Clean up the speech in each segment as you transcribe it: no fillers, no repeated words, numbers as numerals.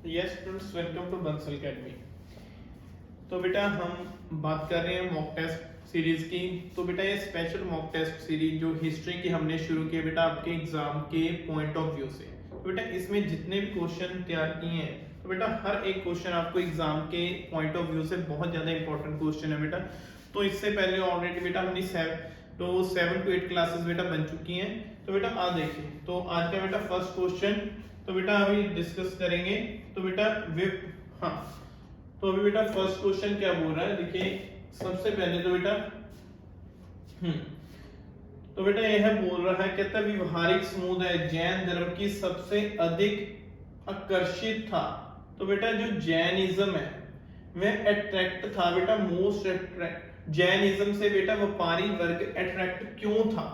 Yes students, welcome to Bansal academy. तो बेटा हम बात कर रहे हैं मॉक टेस्ट सीरीज की। तो बेटा ये स्पेशल मॉक टेस्ट सीरीज जो हिस्ट्री की हमने शुरू की बेटा आपके एग्जाम के पॉइंट ऑफ व्यू से। तो बेटा इसमें जितने भी क्वेश्चन तैयार किए हैं तो बेटा हर एक क्वेश्चन आपको एग्जाम के पॉइंट ऑफ व्यू से बहुत ज्यादा इंपॉर्टेंट क्वेश्चन है बेटा। तो इससे पहले ऑलरेडी बेटा हमने 7 to 8 क्लासेस बेटा बन चुकी हैं। तो बेटा आज देखिए, तो आज का बेटा फर्स्ट क्वेश्चन तो बेटा अभी डिस्कस करेंगे। तो बेटा तो अभी बेटा फर्स्ट क्वेश्चन क्या बोल रहा है, देखिए सबसे पहले तो बेटा तो बेटा यह बोल रहा है, कहता व्यवहारिक समुदाय जैन धर्म की सबसे अधिक आकर्षित था। तो बेटा जो जैनिज्म है वह अट्रैक्ट था बेटा, मोस्ट अट्रैक्ट जैनिज्म से बेटा व्यापारी वर्ग अट्रैक्ट क्यों था।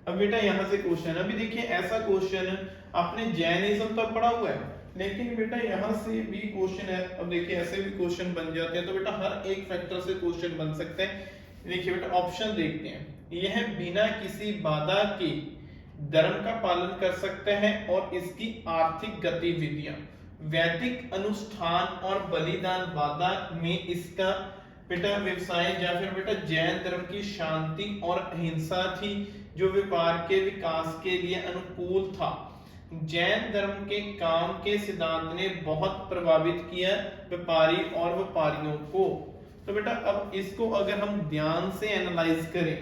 अब बेटा यहां से क्वेश्चन, अभी देखिए ऐसा क्वेश्चन आपने जैनिज्म तो पढ़ा हुआ है लेकिन बेटा यहां से भी क्वेश्चन है। अब देखिए ऐसे भी क्वेश्चन बन जाते हैं, तो बेटा हर एक फैक्टर से क्वेश्चन बन सकते हैं। देखिए बेटा ऑप्शन देखते हैं, यह बिना किसी बाधा के धर्म का पालन कर सकते हैं और इसकी आर्थिक गतिविधियां वैदिक अनुष्ठान और बलिदान बाधा में इसका बेटा व्यवसाय, या फिर बेटा जैन धर्म की शांति और अहिंसा थी जो व्यापार के विकास के लिए अनुकूल था। जैन धर्म के काम के सिद्धांत ने बहुत प्रभावित किया व्यापारी और व्यापारियों को। तो बेटा अब इसको अगर हम ध्यान से एनालाइज करें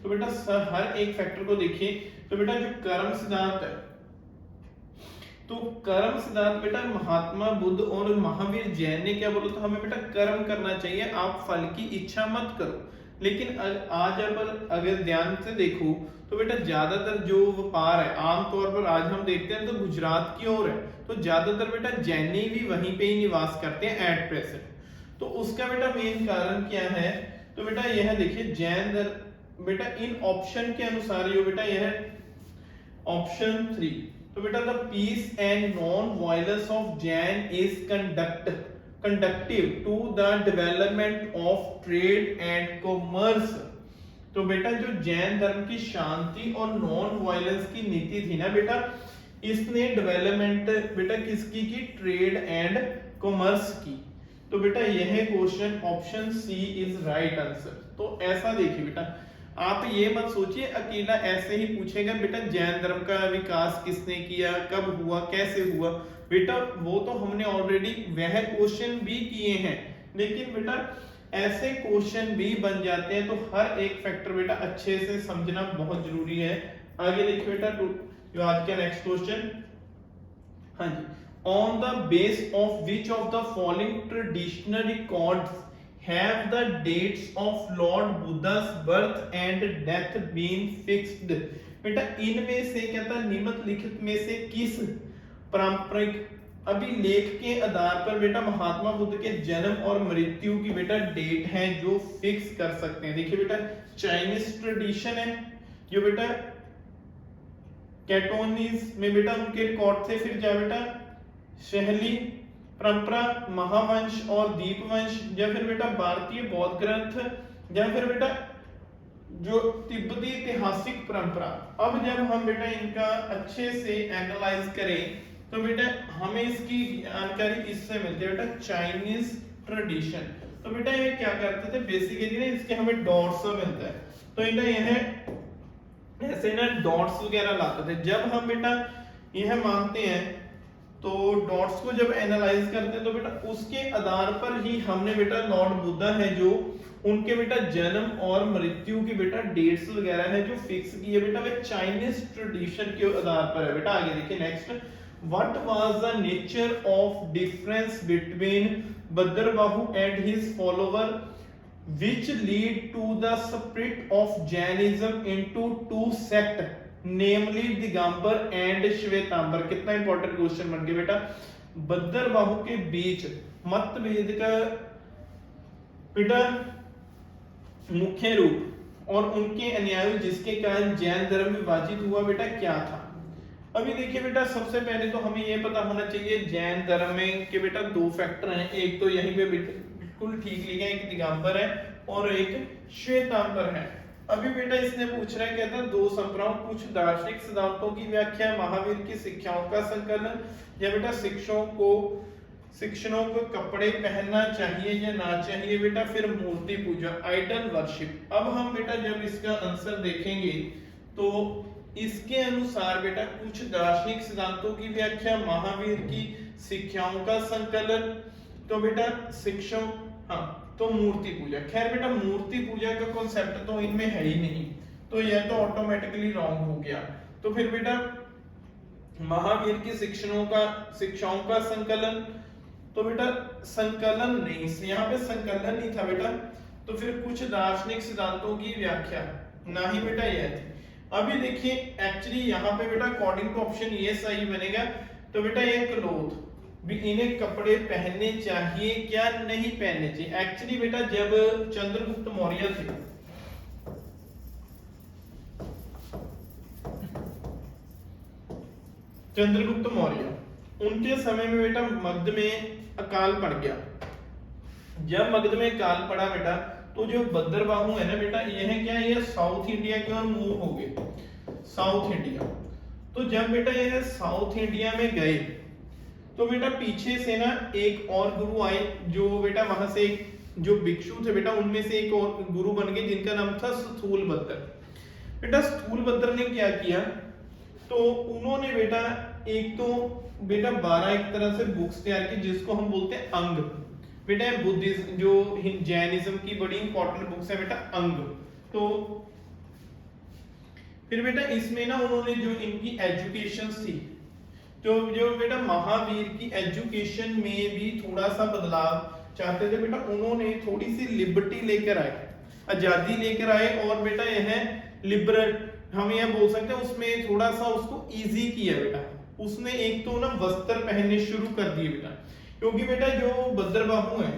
तो बेटा हर एक फैक्टर को देखिए। तो बेटा जो कर्म सिद्धांत है, तो कर्म सिद्धांत बेटा महात्मा बुद्ध और महावीर जैन ने क्या बोला था, हमें बेटा कर्म करना चाहिए, आप फल की इच्छा मत करो। लेकिन आज अगर ध्यान से देखो तो बेटा ज्यादातर जो व्यापार है आमतौर पर आज हम देखते हैं तो गुजरात की ओर है, तो ज्यादातर बेटा जैनी भी वहीं पे ही निवास करते हैं एट प्रेजेंट। तो उसका बेटा मेन कारण क्या है, तो बेटा यह देखिए जैन बेटा इन ऑप्शन के अनुसार ये बेटा यह ऑप्शन 3। तो बेटा the peace and non violence of Jain is conducive to the development of trade and commerce। तो बेटा जो जैन धर्म की शांति और नॉन वायलेंस की नीति थी ना बेटा, इसने डेवलपमेंट बेटा किसकी की, ट्रेड एंड कॉमर्स की। तो बेटा यह question option C is right answer. तो ऐसा देखिए बेटा, आप ये मत सोचिए अकेला ऐसे ही पूछेगा बेटा जैन धर्म का विकास किसने किया, कब हुआ, कैसे हुआ। बेटा वो तो हमने ऑलरेडी वह क्वेश्चन भी किए हैं, लेकिन बेटा ऐसे क्वेश्चन भी बन जाते हैं। तो हर एक फैक्टर बेटा अच्छे से समझना बहुत जरूरी है। आगे देखिए बेटा जो आज का नेक्स्ट क्वेश्चन, हाँ जी, on the base of which of the following traditional records have the dates of Lord Buddha's birth and death been fixed। बेटा इनमें से कहता निम्नलिखित में से किस पारंपरिक अभिलेख के आधार पर बेटा महात्मा बुद्ध के जन्म और मृत्यु की बेटा डेट है जो फिक्स कर सकते हैं। देखिए बेटा चाइनीज ट्रेडिशन है जो बेटा कैटोनीज में बेटा उनके रिकॉर्ड थे, फिर क्या बेटा शैली परंपरा, महावंश और दीपवंश, या फिर बेटा भारतीय बौद्ध ग्रंथ, या फिर बेटा जो तिब्बती ऐतिहासिक परंपरा। अब जब हम बेटा इनका अच्छे से एनालाइज करें तो बेटा हमें इसकी जानकारी इससे मिलती है बेटा चाइनीज ट्रेडिशन। तो बेटा ये क्या करते थे बेसिकली ना, इसके हमें डॉट्स मिलता है, तो इनका यह ऐसे ना डॉट्स वगैरह लाते थे। जब हम बेटा यह मानते हैं तो डॉट्स को जब एनालाइज करते हैं तो बेटा उसके आधार पर ही हमने बेटा लॉर्ड बुद्धा है जो उनके बेटा जन्म और मृत्यु की बेटा डेट्स वगैरह है जो फिक्स की है बेटा, वे चाइनीज ट्रेडिशन के आधार पर है बेटा। आगे देखिए next, what was the nature of difference between Bhadrabahu and his follower which lead to the split of Jainism into two sect namely Digambar and Shwetambar. कितना इंपॉर्टेंट क्वेश्चन बन गया बेटा, भद्रबाहु के बीच मतभेद का बेटा मुख्य रूप और उनके अनुयायी जिसके कारण जैन धर्म विभाजित हुआ बेटा क्या था। अभी देखिए बेटा सबसे पहले तो हमें यह पता होना चाहिए जैन धर्म में के बेटा दो फैक्टर हैं, एक तो यहीं पे बिल्कुल ठीक लिखा है, एक दिगंबर है और एक श्वेतांबर है। अभी बेटा इसने पूछ रहा है, कहता है दो संप्रदायों कुछ दार्शनिक सिद्धांतों की व्याख्या, महावीर की शिक्षाओं का संकलन, या बेटा शिक्षाओं को शिक्षकों को कपड़े पहनना चाहिए या ना चाहिए बेटा, फिर मूर्ति पूजा, आइडल वर्शिप। अब हम बेटा जब इसका आंसर देखेंगे तो इसके अनुसार बेटा कुछ दार्शनिक सिद्धांतों की व्याख्या, महावीर की शिक्षाओं का संकलन, तो बेटा शिक्षा, हाँ तो मूर्ति पूजा। खैर बेटा मूर्ति पूजा का कॉन्सेप्ट तो इनमें है ही नहीं, तो यह तो ऑटोमेटिकली रॉन्ग हो गया। तो फिर बेटा महावीर की शिक्षाओं का संकलन, तो बेटा संकलन नहीं, यहाँ पे संकलन नहीं था बेटा, तो फिर कुछ दार्शनिक सिद्धांतों की व्याख्या, ना ही बेटा यह थी। अभी देखिए एक्चुअली यहाँ पे बेटा अकॉर्डिंग टू ऑप्शन ये सही बनेगा। तो बेटा ये क्लोथ भी, इन्हें कपड़े पहनने चाहिए क्या नहीं पहनने चाहिए। एक्चुअली बेटा जब चंद्रगुप्त मौर्य थे, चंद्रगुप्त मौर्य, उनके समय में बेटा मगध में अकाल पड़ गया। जब मगध में अकाल पड़ा बेटा, तो जो भद्रबाहु है ना बेटा, ये है क्या, ये साउथ इंडिया की ओर मूव हो गए, साउथ इंडिया। तो जब बेटा ये साउथ इंडिया में गए, तो बेटा पीछे से ना एक और गुरु आए, जो बेटा वहां से जो भिक्षु थे बेटा, उनमें से एक और गुरु बन गए जिनका नाम था स्थूलभद्र। बेटा स्थूलभद्र ने क्या किया, तो उन्होंने बेटा एक तो बेटा 12 एक तरह से बुक्स तैयार की, जिसको हम बोलते हैं अंग। बेटा बुद्धिज्म जो जैनिज्म की बड़ी इंपॉर्टेंट बुक्स है बेटा, अंग। तो फिर बेटा इसमें ना उन्होंने जो इनकी एजुकेशन थी, जो बेटा महावीर की एजुकेशन में भी थोड़ा सा बदलाव चाहते थे बेटा, उन्होंने थोड़ी सी लिबर्टी लेकर आए, आजादी लेकर आए, और बेटा यह लिबरल हम यह बोल सकते हैं, उसमें थोड़ा सा उसको इजी किया बेटा। उसने एक तो ना वस्त्र पहनने शुरू कर दिए बेटा, क्योंकि बेटा जो भद्रबाहु है,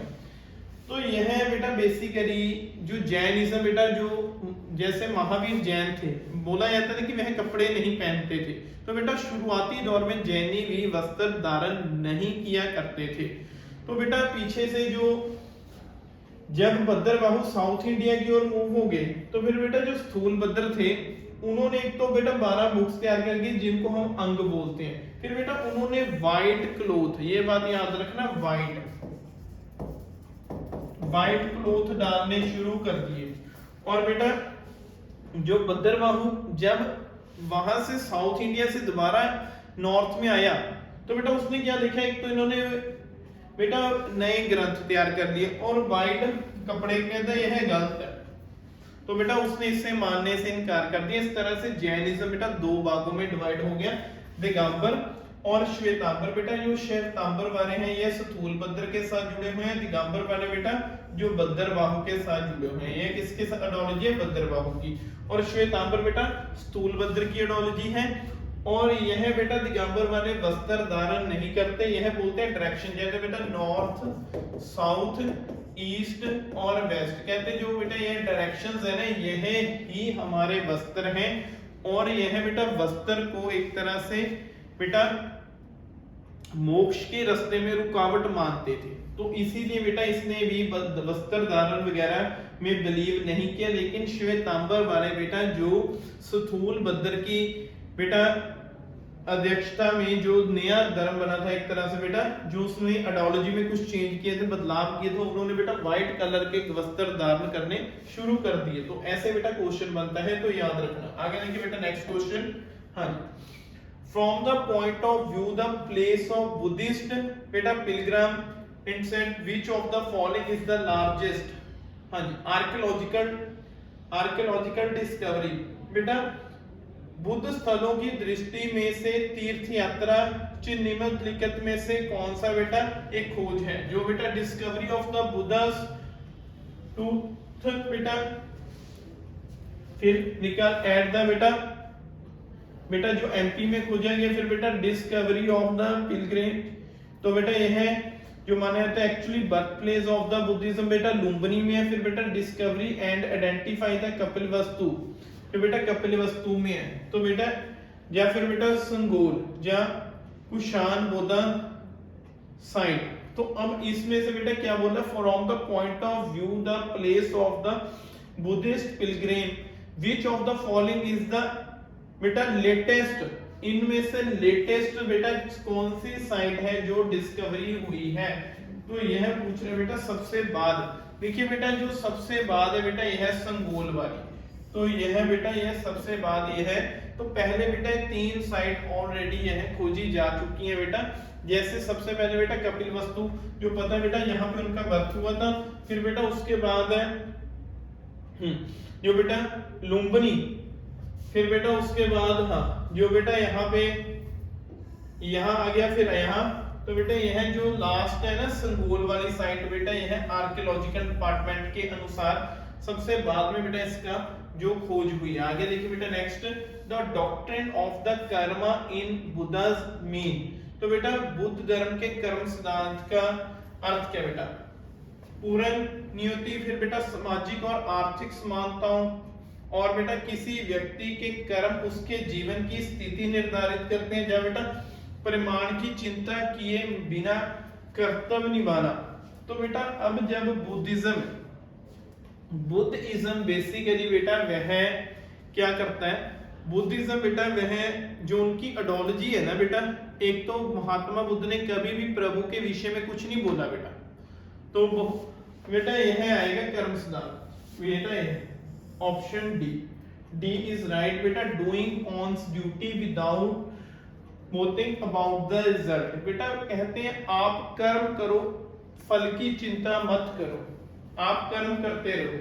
तो यह बेटा बेसिकली जो जैनिज्म बेटा, जो जैसे महावीर जैन थे, बोला जाता था कि वह कपड़े नहीं पहनते थे, तो बेटा शुरुआती दौर में जैनी भी वस्त्र धारण नहीं किया करते थे। तो बेटा पीछे से जो जब भद्रबाहु साउथ इंडिया की ओर मूव हो गए, तो फिर बेटा जो स्थूलभद्र थे, उन्होंने एक तो बेटा 12 बुक्स तैयार करके, जिनको हम अंग बोलते हैं। फिर बेटा उन्होंने व्हाइट क्लोथ, ये बात याद रखना, व्हाइट क्लोथ डालने शुरू कर दिए। और बेटा जो भद्रबाहु जब वहां से साउथ इंडिया से दोबारा नॉर्थ में आया, तो बेटा उसने क्या लिखा, एक तो इन्होंने बेटा नए ग्रंथ तैयार कर लिए, और व्हाइट कपड़े कहता है यह गलत है, तो बेटा उसने इसे मानने से इनकार कर दिया। इस तरह से जैनिज्म बेटा 2 भागों में डिवाइड हो गया, दिगंबर और श्वेतांबर। बेटा जो श्वेतांबर वाले हैं ये स्थूलभद्र के साथ जुड़े हुए हैं, दिगंबर वाले बेटा जो भद्रबाहु के साथ जुड़े हुए हैं। ये किसके साथ आइडियोलॉजी है, भद्रबाहु की, और श्वेतांबर बेटा स्थूलभद्र की आइडियोलॉजी है। और यह बेटा दिगंबर वाले वस्त्र धारण नहीं करते, यह बोलते हैं डायरेक्शन, जैसे बेटा नॉर्थ, साउथ, ईस्ट और वेस्ट, कहते हैं जो बेटा ये डायरेक्शंस है ना, यह ही हमारे वस्त्र हैं। और यह बेटा वस्त्र को एक तरह से बेटा मोक्ष के रास्ते में रुकावट मानते थे, तो इसीलिए बेटा इसने भी वस्त्र धारण वगैरह में बिलीव नहीं किया। लेकिन श्वेतांबर वाले बेटा जो स्थूलभद्र की बेटा अध्यक्षता में जो नया धर्म बना था, एक तरह से बेटा जो उसने आइडियोलॉजी में कुछ चेंज किए थे, बदलाव किए थे, उन्होंने बेटा व्हाइट कलर के वस्त्र धारण करने शुरू कर दिए। तो ऐसे बेटा क्वेश्चन बनता है, तो याद रखना। आगे देखिए बेटा नेक्स्ट क्वेश्चन, हाँ from the point of view the place of Buddhist बेटा pilgrim instant which of the following is the largest. हाँ जी, आर्कियोलॉजिकल डिस्कवरी बेटा बुद्ध स्थलों की दृष्टि में से तीर्थ यात्रा निम्नलिखित में से कौन सा बेटा एक खोज है, जो बेटा discovery of the Buddhas tooth बेटा, फिर निकाल ऐड द बेटा जो एमपी में खोजेंगे, फिर बेटा डिस्कवरी ऑफ द पिलग्रिम, तो बेटा यह है जो माना जाता है actually birth place of the Buddhism बेटा लुम्बिनी में है। फिर बेटा discovery and identify the Kapilavastu, तो बेटा कपिलवस्तु में है। तो बेटा या फिर बेटा संगोल या कुशान बोधा साइट। तो अब इसमें से बेटा क्या बोला, from the point of view the place of the Buddhist Pilgrim which of the following is the बेटा लेटेस्ट इनमें से लेटेस्ट बेटा कौन सी साइट है जो डिस्कवरी हुई है? तो यह पूछ रहे बेटा सबसे बाद। देखिए बेटा जो सबसे बाद है बेटा यह संगोल वाली, तो यह बेटा यह सबसे बाद यह है। तो पहले बेटा 3 साइट ऑलरेडी यह खोजी जा चुकी है बेटा। जैसे सबसे पहले बेटा कपिल वस्तु, जो पता है बेटा यहाँ पे उनका बर्थ हुआ था। फिर बेटा उसके बाद है जो बेटा लुम्बिनी, फिर बेटा उसके बाद हाँ जो बेटा यहाँ पे यहाँ आ गया, फिर यहाँ। तो बेटा यह जो लास्ट है ना संगोल वाली साइट बेटा यह आर्कियोलॉजिकल डिपार्टमेंट के अनुसार सबसे बाद में बेटा इसका जो खोज हुई। आगे देखिए बेटा next, the doctrine of the Karma in Buddhas mean. तो बेटा बुद्ध धर्म के कर्म सिद्धांत का अर्थ क्या बेटा? पूर्ण नियति, फिर बेटा सामाजिक और आर्थिक समानताओं, और बेटा किसी व्यक्ति के कर्म उसके जीवन की स्थिति निर्धारित करते हैं। जब बेटा परिमाण की चिंता किए बिना कर्तव्य निभाना। तो बेटा अब जब बुद्धिज्म बेसिकली बेटा वह क्या करता है? बुद्धिज्म बेटा वह जो उनकी आइडियोलॉजी है ना बेटा, एक तो महात्मा बुद्ध ने कभी भी प्रभु के विषय में कुछ नहीं बोला बेटा, तो बेटा यह आएगा कर्म सिद्धांत। बेटा यह ऑप्शन डी इज राइट बेटा, doing one's duty without thinking about the result. बेटा कहते हैं आप कर्म करो, फल की चिंता मत करो, आप कर्म करते रहो।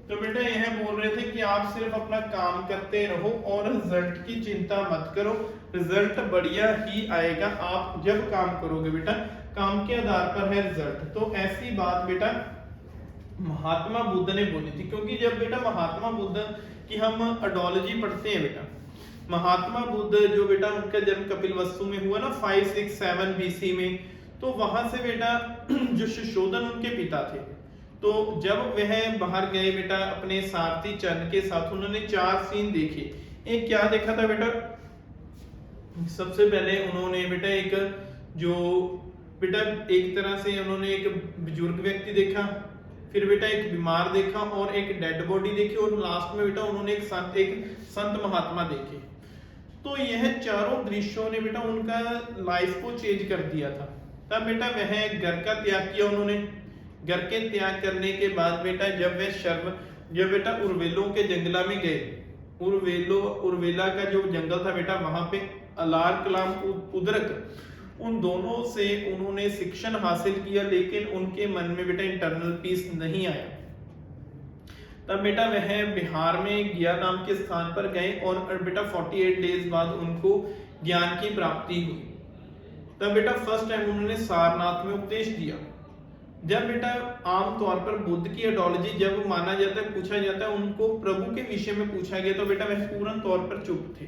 तो बेटा यह बोल रहे थे कि आप सिर्फ अपना काम करते रहो और रिजल्ट की चिंता मत करो, रिजल्ट बढ़िया ही आएगा आप जब काम करोगे बेटा, काम के आधार पर है रिजल्ट। तो ऐसी बात बेटा महात्मा बुद्ध ने बोली थी, क्योंकि जब बेटा महात्मा बुद्ध की हम आइडियोलॉजी पढ़ते हैं बेटा, महात्मा बुद्ध जो बेटा उनका जन्म कपिल वस्तु में हुआ ना 567 बीसी में, तो वहां से बेटा जो सुशोधन उनके पिता थे, तो जब वह बाहर गए बेटा अपने सारथी चरण के साथ, उन्होंने 4 सीन देखे। एक क्या देखा था बेटा? सबसे पहले उन्होंने बेटा एक जो बेटा एक तरह से उन्होंने एक बुजुर्ग व्यक्ति देखा, फिर बेटा एक बीमार देखा और एक डेड बॉडी देखी, और लास्ट में बेटा उन्होंने एक संत महात्मा देखे। तो यह चारों दृश्यों ने बेटा उनका लाइफ को चेंज कर दिया था। तब बेटा वह घर का त्याग किया उन्होंने। घर के त्याग करने के बाद बेटा जब बेटा उर्वेलों के जंगला में गए, उर्वेला का जो जंगल था बेटा वहां पे अलार कलाम उदरक, उन दोनों से उन्होंने शिक्षण हासिल किया, लेकिन उनके मन में बेटा इंटरनल पीस नहीं आया। तब बेटा वह बिहार में गिया नाम के स्थान पर गए और बेटा 48 डेज बाद उनको ज्ञान की प्राप्ति हुई। तब बेटा फर्स्ट टाइम उन्होंने सारनाथ में उपदेश दिया। जब बेटा आमतौर पर बुद्ध की आइडियोलॉजी जब माना जाता है, पूछा जाता है, उनको प्रभु के विषय में पूछा गया, तो बेटा वह पूर्ण तौर पर चुप थे।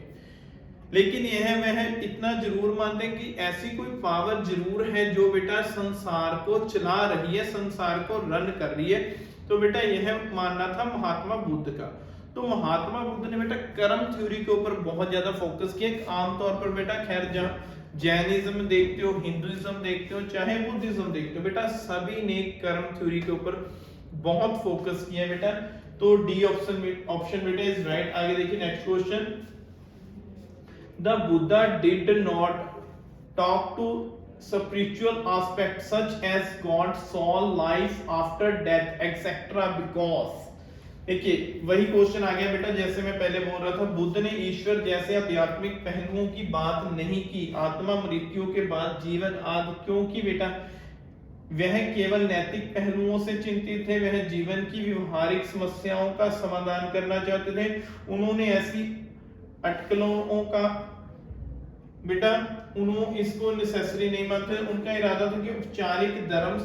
लेकिन वह इतना जरूर मानते कि ऐसी कोई पावर जरूर है जो बेटा संसार को चला रही है, संसार को रन कर रही है। तो बेटा यह मानना था महात्मा बुद्ध का। तो महात्मा बुद्ध ने बेटा कर्म थ्योरी के ऊपर बहुत ज्यादा फोकस किया। आमतौर पर बेटा खैर जैनिज्म देखते हो, हिंदुइज्म देखते हो, चाहे बुद्धिज्म देखते हो, बेटा सभी ने कर्म थ्योरी के ऊपर बहुत फोकस किया बेटा। तो डी ऑप्शन बेटा इज राइट। आगे देखिए next question, the Buddha did not talk to spiritual aspects such as God, soul, life after death etc. because, देखिए वही क्वेश्चन आ गया बेटा जैसे मैं पहले बोल रहा था, बुद्ध ने ईश्वर जैसे आध्यात्मिक पहलुओं की बात नहीं की, आत्मा मृत्यु के बाद जीवन आदि, क्योंकि बेटा वह केवल नैतिक पहलुओं से चिंतित थे, वह जीवन की व्यवहारिक समस्याओं का समाधान करना चाहते थे। उन्होंने ऐसी अटकलों का बेटा उन्होंने इसको नेसेसरी नहीं मानते। उनका इरादा था कि औपचारिक धर्म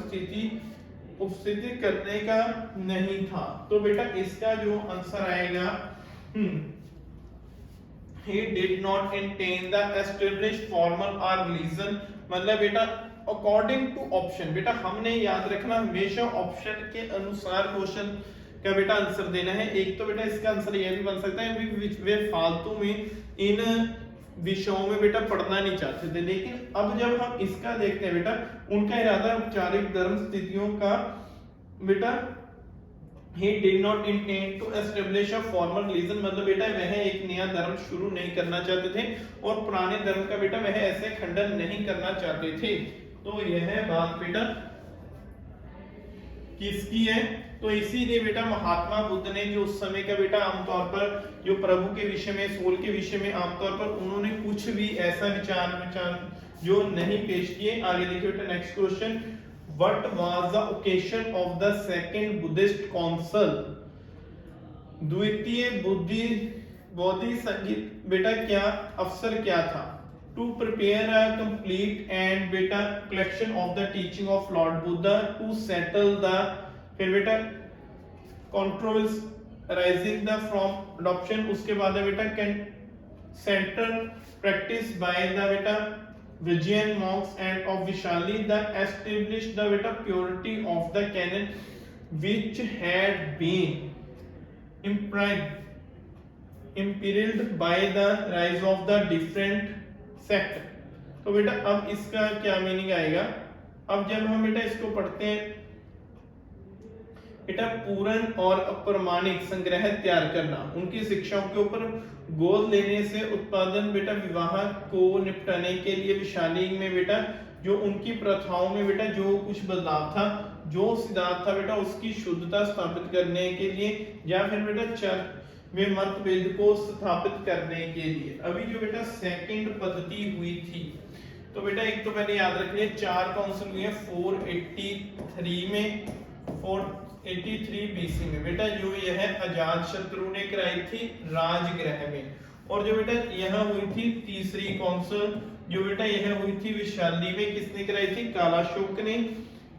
उपस्थिति करने का नहीं था। तो बेटा इसका जो आंसर आएगा, he did not intend the established formal or religion, मतलब बेटा अकॉर्डिंग टू ऑप्शन। बेटा हमने याद रखना हमेशा ऑप्शन के अनुसार क्वेश्चन का बेटा आंसर देना है। एक तो बेटा इसका आंसर यह भी बन सकता है वे फालतू में इन विषयों में बेटा पढ़ना नहीं चाहते थे, लेकिन अब जब हम इसका देखते हैं बेटा उनका इरादा औपचारिक धर्म स्थितियों का बेटा he did not intend to establish a formal religion, मतलब बेटा वह एक नया धर्म शुरू नहीं करना चाहते थे और पुराने धर्म का बेटा वह ऐसे खंडन नहीं करना चाहते थे। तो यह बात बेटा किसकी है? तो इसीलिए बेटा महात्मा बुद्ध ने जो उस समय का बेटा आमतौर पर जो प्रभु के विषय में, सोल के विषय में आमतौर पर उन्होंने कुछ भी ऐसा विचार जो नहीं पेश किए। आगे देखिए बेटा next question, what was the occasion of the second Buddhist council? द्वितीय बौद्ध संगीत बेटा क्या अवसर क्या था? To prepare a complete and बेटा collection of the teaching of Lord Buddha to settle the फिर बेटा controversy arising the from adoption, उसके बाद है बेटा center practice by the बेटा Vijayana monks and of Vishali the established the बेटा purity of the canon which had been imperiled by the rise of the different sect. तो बेटा अब इसका क्या मीनिंग आएगा? अब जब हम बेटा इसको पढ़ते हैं बेटा पूर्ण और अप्रमाणिक संग्रह तैयार करना, उनकी शिक्षाओं के ऊपर गोद लेने से उत्पादन बेटा विवाह को निपटाने के लिए विशाली में बेटा जो उनकी प्रथाओं में बेटा जो कुछ बदलाव था, जो सिद्धांत था बेटा उसकी शुद्धता स्थापित करने के लिए या फिर बेटा चर्च में मतभेद को स्थापित करने के लिए अभी जो बेटा सेकंड पद्धति हुई थी। तो बेटा एक तो पहले याद रखिए 4 काउंसिल हुए 483 में, 483 बीसी में बेटा जो यह अजात शत्रु ने कराई थी राजगृह में, और जो बेटा यह हुई थी तीसरी काउंसिल जो बेटा यह हुई थी विशाली में, किसने कराई थी? कालाशोक ने,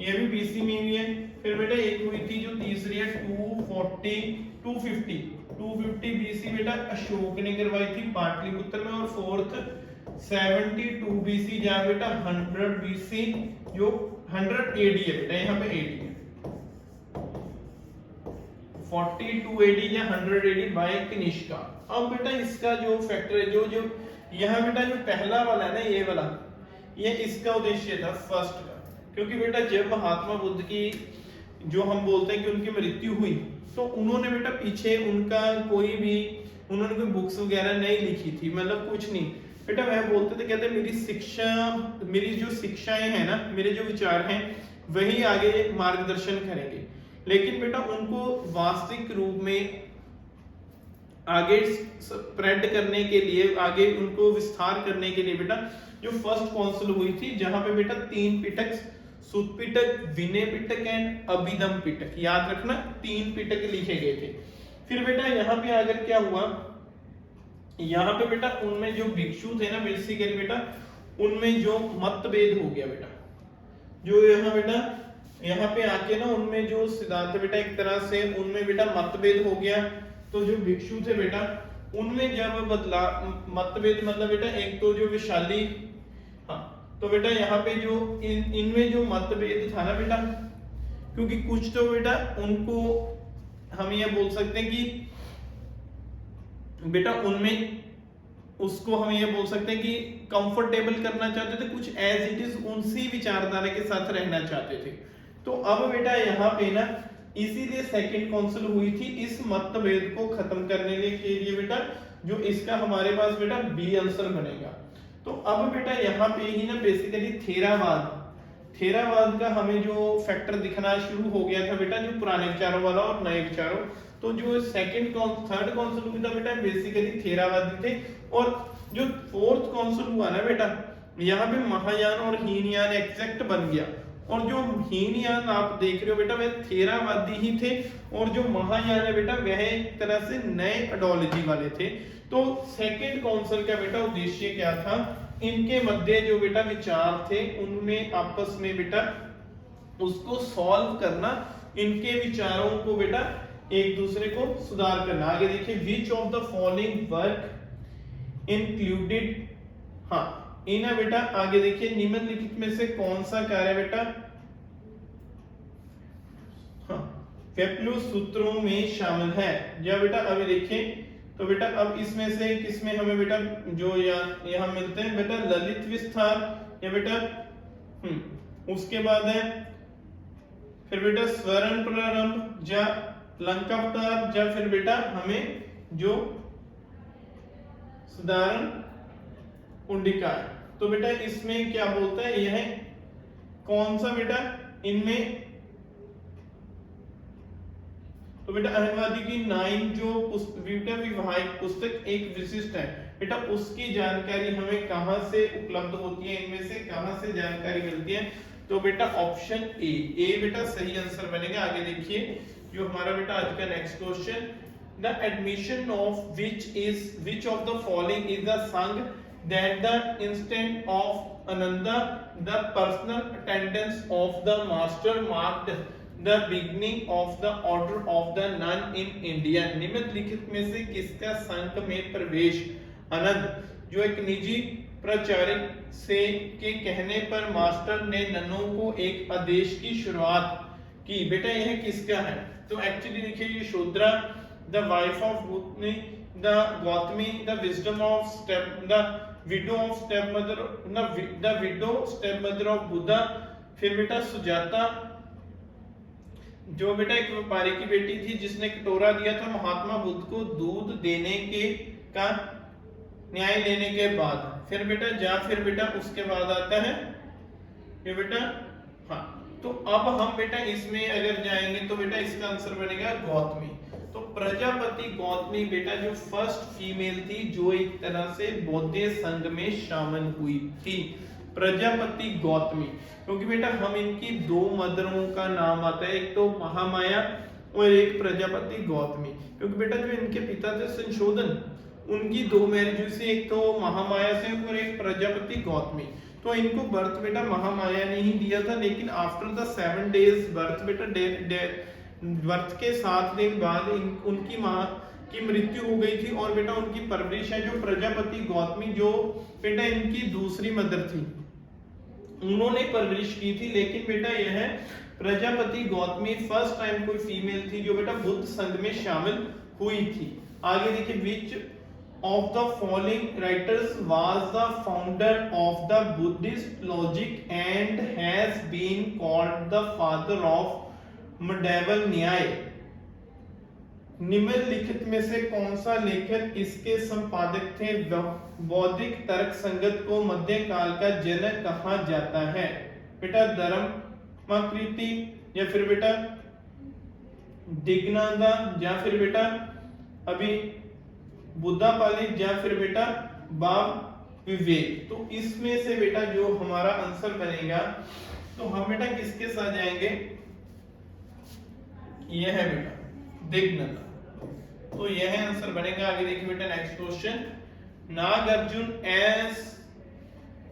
यह भी बीसी में हुई है। फिर बेटा एक हुई थी जो तीसरी है 250 बीसी बेटा अशोक ने करवाई थी पाटलिपुत्र में, और फोर्थ 72 बीसी जहां बेटा 100 बीसी जो 100 एडी है बेटा, यहाँ पे एडी है 42 एडी या 100 एडी बाय कनिष्का। अब बेटा इसका जो फैक्टर है जो यहाँ बेटा जो पहला वाला है ना ये वाला, ये इसका उद्देश्य था फर्स्ट का, क्योंकि बेटा जब महात्मा बुद्ध की जो हम बोलते हैं कि उनकी मृत्यु हुई तो उन्होंने बेटा पीछे उनका उन्होंने कोई बुक्स वगैरह नहीं लिखी थी, मतलब कुछ नहीं बेटा। वह बोलते थे, कहते मेरी जो शिक्षाएं हैं ना, मेरे जो विचार हैं वही आगे मार्गदर्शन करेंगे। लेकिन बेटा उनको वास्तविक रूप में आगे स्प्रेड करने के लिए, आगे उनको विस्तार करने के लिए बेटा जो फर्स्ट काउंसिल हुई थी जहां पे बेटा 3 पिटक, सुत पिटक, विनय पिटक एंड अभिधम पिटक, याद रखना 3 पिटक लिखे गए थे। फिर बेटा यहाँ पे आकर क्या हुआ, यहाँ पे बेटा उनमें जो भिक्षु थे ना बेसिकली बेटा उनमें जो मतभेद हो गया बेटा, जो यहाँ बेटा यहाँ पे आके ना उनमें जो सिद्धांत बेटा एक तरह से उनमें बेटा मतभेद हो गया। तो जो भिक्षु थे बेटा उनमें जब बदला मतभेद, मतलब बेटा एक तो जो विशाली, हाँ तो बेटा यहाँ पे जो इनमें जो मतभेद था ना बेटा, क्योंकि कुछ तो बेटा उनको हम ये बोल सकते हैं कि बेटा उनमें उसको हम ये बोल सकते हैं कि कंफर्टेबल करना चाहते थे, कुछ एज इट इज उनसी विचारधारा के साथ रहना चाहते थे। तो अब बेटा यहाँ पे ना इसीलिए सेकंड काउंसिल हुई थी इस मतभेद को खत्म करने के लिए बेटा, जो इसका हमारे पास बेटा बी आंसर बनेगा। तो अब बेटा यहाँ पे ही ना बेसिकली थेरावाद का हमें जो फैक्टर दिखना शुरू हो गया था बेटा, जो पुराने विचारों वाला और नए विचारों। तो जो थर्ड काउंसिल हुआ था बेटा बेसिकली थेरावादी थे, और जो फोर्थ काउंसिल हुआ ना बेटा यहाँ पे महायान और हीनयान एग्जैक्ट बन गया। और जो हीनयान आप देख रहे हो बेटा वह थेरावादी ही थे, और जो महायान है बेटा वह एक तरह से नए आइडियोलॉजी वाले थे। तो सेकंड काउंसिल का बेटा उद्देश्य क्या था, इनके मध्य जो बेटा विचार थे उनमें आपस में बेटा उसको सॉल्व करना, इनके विचारों को बेटा एक दूसरे को सुधार करना। आगे देखिए, which of the following work included, हाँ इन्हें बेटा आगे देखिए निम्नलिखित में से कौन सा कार्य बेटा केपलू सूत्रों में शामिल है। या बेटा अभी देखिए, तो बेटा अब इसमें से किसमें हमें बेटा जो यहाँ मिलते हैं बेटा ललित विस्तार, या बेटा उसके बाद है फिर बेटा स्वर्ण प्रारंभ, या लंकावतार या फिर बेटा हमें जो साधारण कुंडिका है। तो बेटा इसमें क्या बोलता है, यह कौन सा बेटा इनमें, तो बेटा अहमवादी की 9 जो विवाहिक पुस्तक एक विशिष्ट है बेटा, उसकी जानकारी हमें कहां से उपलब्ध होती है, इनमें से कहां से जानकारी मिलती है, तो बेटा ऑप्शन ए बेटा सही आंसर बनेगा। आगे देखिए जो हमारा बेटा आज का next question, the admission of which of the following is the Sangha that the instant of Ananda the personal attendance of the master marked the beginning of the order of the nun in India। निम्नलिखित में से किसका संघ में प्रवेश आनंद जो एक निजी प्रचारक से के कहने पर मास्टर ने ननों को एक आदेश की शुरुआत की, बेटा यह किसका है, तो एक्चुअली देखिए ये Shudra, the wife of Bhutni, the Gautami, the wisdom of step, the widow of step mother, the widow step mother of Buddha, फिर बेटा सुजाता जो बेटा एक व्यापारी की बेटी थी जिसने कटोरा दिया था महात्मा बुद्ध को दूध देने के का न्याय लेने के बाद, फिर बेटा उसके बाद आता है ये बेटा, हाँ तो अब हम बेटा इसमें अगर जाएंगे तो बेटा इसका आंसर बनेगा गौतमी। तो प्रजापति गौतमी बेटा जो फर्स्ट फीमेल थी जो एक तरह से बौद्ध संघ में शामिल हुई थी, प्रजापति गौतमी, क्योंकि बेटा हम इनकी 2 मदरों का नाम आता है, एक तो महामाया और एक प्रजापति गौतमी, क्योंकि बेटा जो इनके पिता थे संशोधन, उनकी 2 मैरिज हुई थी, एक तो महामाया से और एक प्रजापति गौतमी। तो इनको बर्थ बेटा महामाया ने ही दिया था, लेकिन आफ्टर द 7 डेज बर्थ बेटा बर्थ के 7 दिन बाद उनकी माँ की मृत्यु हो गई थी, और बेटा उनकी परवरिश है जो प्रजापति गौतमी जो बेटा इनकी दूसरी मदर थी उन्होंने परवरिश की थी। लेकिन बेटा यह प्रजापति गौतमी फर्स्ट टाइम कोई फीमेल थी जो बेटा बुद्ध संघ में शामिल हुई थी। आगे देखिए, which of the following writers was the founder of the Buddhist logic and has been called the father of medieval Nyaya. निम्नलिखित में से कौन सा लेखक इसके संपादक थे? बौद्धिक तर्क संगत को मध्यकाल का जनक कहा जाता है। बेटा धर्माकृति या फिर बेटा दिग्नादा या फिर बेटा अभी बुद्धा पाली या फिर बेटा बाब विवेक। तो इसमें से बेटा जो हमारा आंसर बनेगा तो हम बेटा किसके साथ जाएंगे? यह है बेटा दिग्नादा, तो यह आंसर बनेगा। आगे देखिए बेटा next question, Nagarjuna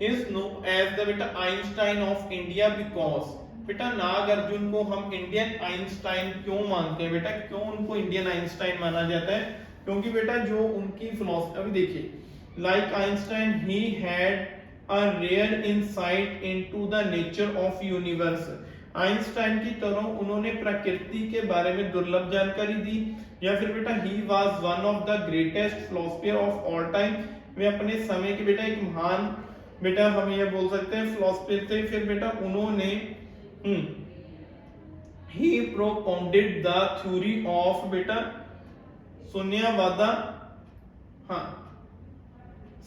is known as the बेटा आइंस्टाइन ऑफ इंडिया बिकॉज। बेटा नागार्जुन को हम इंडियन आइंस्टाइन क्यों मानते हैं? बेटा क्यों उनको इंडियन आइंस्टाइन माना जाता है? क्योंकि बेटा जो उनकी फिलॉसफी, अभी देखिए, like Einstein he had a rare insight into the nature of universe. Einstein की तरह उन्होंने प्रकृति के बारे में दुर्लभ जानकारी दी। या फिर बेटा he was one of the greatest philosopher of all time, वे अपने समय के बेटा एक महान बेटा हम ये बोल सकते हैं फिलोसोफर थे। फिर बेटा उन्होंने ही प्रोपाउंडेड द थ्योरी ऑफ बेटा शून्यवाद, हाँ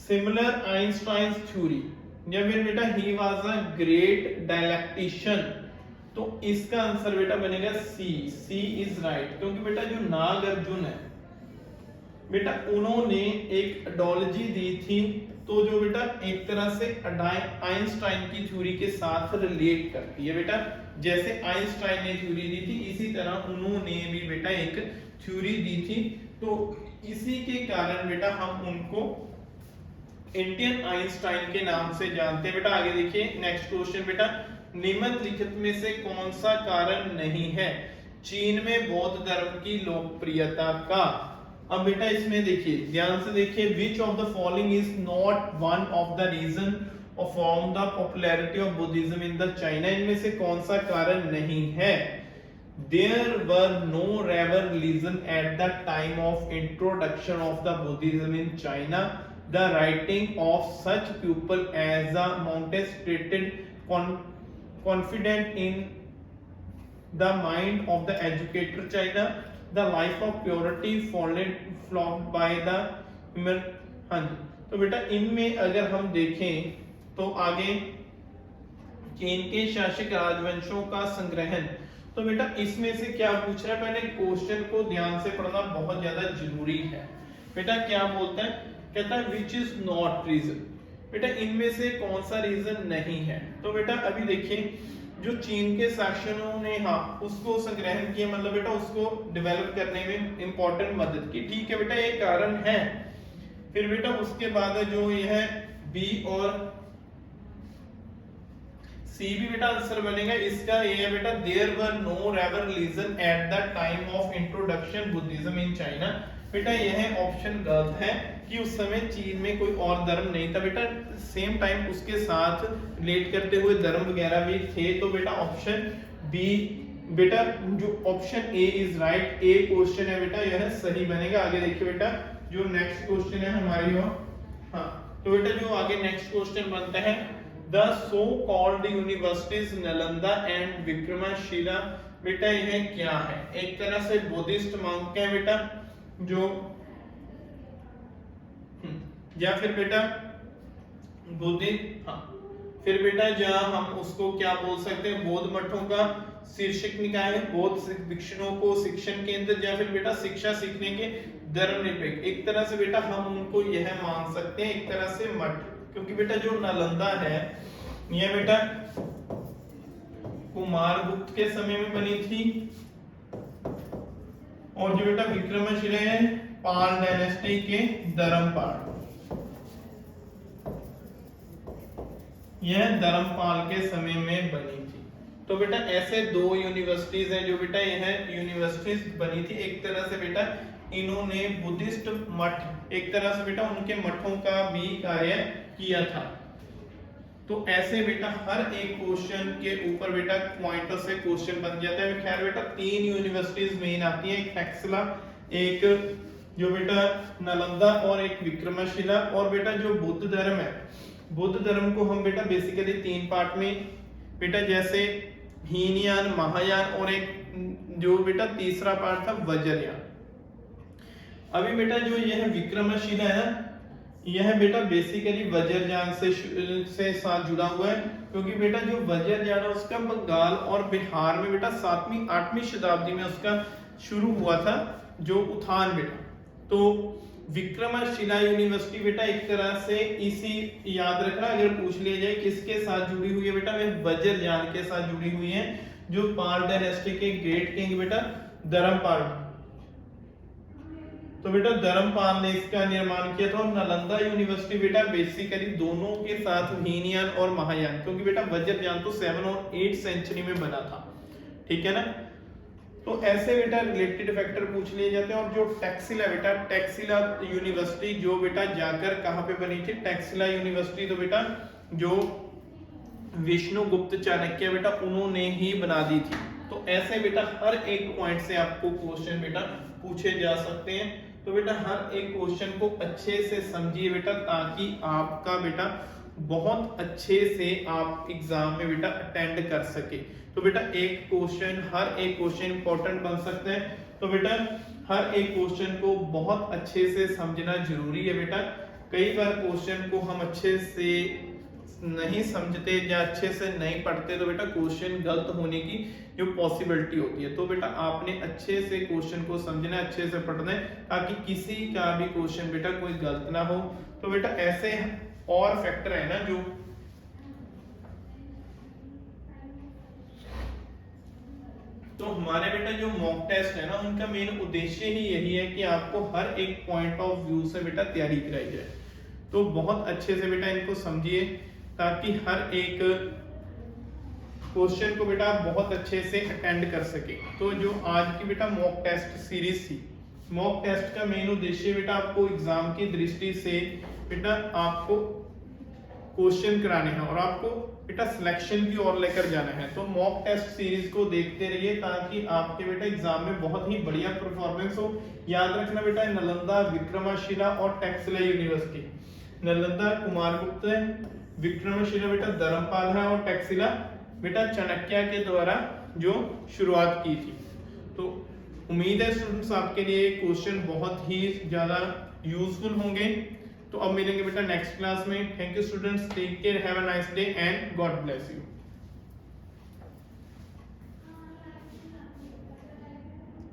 सिमिलर आइंस्टाइन थ्योरी। या फिर बेटा ही वाज अ ग्रेट डायलेक्टिशियन। तो इसका आंसर बेटा बनेगा सी इज राइट, क्योंकि बेटा जो नागार्जुन है बेटा उन्होंने एक एडोलॉजी दी थी, तो जो बेटा एक तरह से आइंस्टाइन की थ्योरी के साथ रिलेट करती है। बेटा जैसे आइंस्टाइन ने थ्योरी दी थी इसी तरह उन्होंने भी बेटा एक थ्योरी दी थी, तो इसी के कारण बेटा हम उनको इंडियन आइंस्टाइन के नाम से जानते हैं। बेटा आगे देखिए नेक्स्ट क्वेश्चन, बेटा निम्नलिखित में से कौन सा कारण नहीं है चीन में बौद्ध धर्म की लोकप्रियता का? अब बेटा इसमें देखिए, ध्यान से देखिए, which of the following is not one of the reason from the popularity of Buddhism in the China. इनमें से कौन सा कारण नहीं है? There were no rival religion at the time of introduction of the Buddhism in China. The writing of such people as the Montez stated confident in the mind of the educator China. The life of purity followed by the human. हाँ जी, तो बेटा इनमें अगर हम देखें तो आगे चीन के शासक राजवंशों का संग्रहण, तो बेटा इसमें से क्या पूछ रहा है, पहले क्वेश्चन को ध्यान से पढ़ना बहुत ज्यादा जरूरी है। बेटा क्या बोलता है, कहता है विच इज नॉट रीजन, बेटा इनमें से कौन सा रीजन नहीं है। तो बेटा अभी देखिए जो चीन के शासकों ने उसको संग्रहण किया, मतलब बेटा उसको डेवलप करने में इंपॉर्टेंट मदद की, ठीक है बेटा ये कारण है। फिर बेटा उसके बाद जो यह बी और सी भी बेटा आंसर बनेगा इसका, ये है बेटा there were no rebel religion at the time of introduction Buddhism in China. बेटा यह ऑप्शन गलत है कि उस समय चीन में कोई और धर्म नहीं था बेटा, सेम टाइम उसके साथ रिलेट करते हुए धर्म वगैरह भी थे। तो बेटा ऑप्शन बी बेटा जो option A is right, A question है बेटा यह सही बनेगा। आगे देखिए बेटा जो नेक्स्ट क्वेश्चन है हमारी ओर, तो बेटा जो आगे नेक्स्ट क्वेश्चन बनता है, the so called universities Nalanda and Vikramshila, बेटा यह क्या है, एक तरह से बुद्धिस्ट मांगते हैं बेटा जो, या फिर बेटा बुद्धिस्ट, फिर बेटा जहां हम उसको क्या बोल सकते हैं, बौद्ध मठों का शीर्षक निकाय, बौद्ध भिक्षुओं को शिक्षण केंद्र, या फिर बेटा शिक्षा सीखने के धर्मनिरपेक्ष, एक तरह से बेटा हम उनको यह मान सकते हैं एक तरह से मठ, क्योंकि बेटा जो नालंदा है यह बेटा कुमारगुप्त के समय में बनी थी, और जो बेटा विक्रमशिला है पाल डायनेस्टी के धर्मपाल, यह धर्मपाल के समय में बनी थी। तो बेटा ऐसे दो यूनिवर्सिटीज हैं जो बेटा यह यूनिवर्सिटीज बनी थी, एक तरह से बेटा इन्होंने बुद्धिस्ट मठ, एक तरह से बेटा उनके मठों का भी कार्य किया था। तो ऐसे बेटा हर एक क्वेश्चन के ऊपर बेटा पॉइंटर से क्वेश्चन बन जाता है। खैर बेटा तीन यूनिवर्सिटीज मेन आती है, एक टैक्सला, एक जो बेटा नालंदा और एक विक्रमशिला। और बेटा जो बुद्ध धर्म है, बुद्ध धर्म को हम बेटा बेसिकली तीन पार्ट में बेटा, जैसे हीनयान, महायान और एक जो बेटा तीसरा पार्ट था वज्रयान। अभी बेटा जो यह विक्रमशिला है यह बेटा बेसिकली वज्रयान से साथ जुड़ा हुआ है, क्योंकि बेटा जो वज्रयान है उसका बंगाल और बिहार में बेटा 7वीं 8वीं शताब्दी में उसका शुरू हुआ था जो उत्थान बेटा। तो विक्रमशिला यूनिवर्सिटी बेटा एक तरह से इसी, याद रखना अगर पूछ लिया जाए किसके साथ जुड़ी हुई है बेटा, वह वज्रयान के साथ जुड़ी हुई है, जो पाल डायनेस्टी के ग्रेट किंग बेटा धर्मपाल। तो बेटा धर्मपाल ने इसका निर्माण किया था। और नालंदा यूनिवर्सिटी बेटा बेसिकली दोनों के साथ हीनयान और महायान, क्योंकि बेटा वज्रयान तो 7 और 8 सेंचुरी में बना था, ठीक है ना। तो ऐसे बेटा रिलेटेड फैक्टर पूछ लिए जाते हैं। और जो टैक्सिला बेटा, टैक्सिला यूनिवर्सिटी जो बेटा जाकर कहां पे बनी थी, टैक्सिला यूनिवर्सिटी तो बेटा जो विष्णुगुप्त चाणक्य बेटा उन्होंने ही बना दी थी। तो ऐसे बेटा हर एक पॉइंट से आपको क्वेश्चन बेटा पूछे जा सकते हैं। तो बेटा हर एक क्वेश्चन को अच्छे से समझिए बेटा, ताकि आपका बेटा बहुत अच्छे से आप एग्जाम में बेटा अटेंड कर सके। तो बेटा एक क्वेश्चन, हर एक क्वेश्चन इंपॉर्टेंट बन सकते हैं। तो बेटा हर एक क्वेश्चन को बहुत अच्छे से समझना जरूरी है बेटा। कई बार क्वेश्चन को हम अच्छे से नहीं समझते या अच्छे से नहीं पढ़ते तो बेटा क्वेश्चन गलत होने की जो पॉसिबिलिटी होती है। तो बेटा आपने अच्छे से क्वेश्चन को समझना है, अच्छे से पढ़ना है, ताकि किसी का भी क्वेश्चन बेटा कोई गलत ना हो। तो बेटा ऐसे और फैक्टर है ना जो तो हमारे बेटा जो मॉक टेस्ट है ना उनका मेन उद्देश्य ही यही है कि आपको हर एक पॉइंट ऑफ व्यू से बेटा तैयारी कराई जाए। तो बहुत अच्छे से बेटा इनको समझिए, ताकि हर एक क्वेश्चन को बेटा बहुत अच्छे से अटेंड कर सके। तो जो आज की बेटा मॉक टेस्ट सीरीज थी, मॉक टेस्ट का मेन उद्देश्य बेटा आपको एग्जाम की दृष्टि से बेटा आपको क्वेश्चन कराने हैं और आपको बेटा सिलेक्शन की ओर लेकर जाना है। तो मॉक टेस्ट सीरीज को देखते रहिए, ताकि आपके बेटा एग्जाम में बहुत ही बढ़िया परफॉर्मेंस हो। याद रखना बेटा नालंदा, विक्रमशिला और टैक्सिला यूनिवर्सिटी, नालंदा कुमारगुप्त है, विक्रमशिला बेटा धर्मपाल है और टैक्सिला बेटा चाणक्य के द्वारा जो शुरुआत की थी। तो उम्मीद है स्टूडेंट्स आपके लिए क्वेश्चन बहुत ही ज़्यादा यूजफुल होंगे। तो अब मिलेंगे बेटा नेक्स्ट क्लास में। Thank you students, take care, have a nice day and God bless you.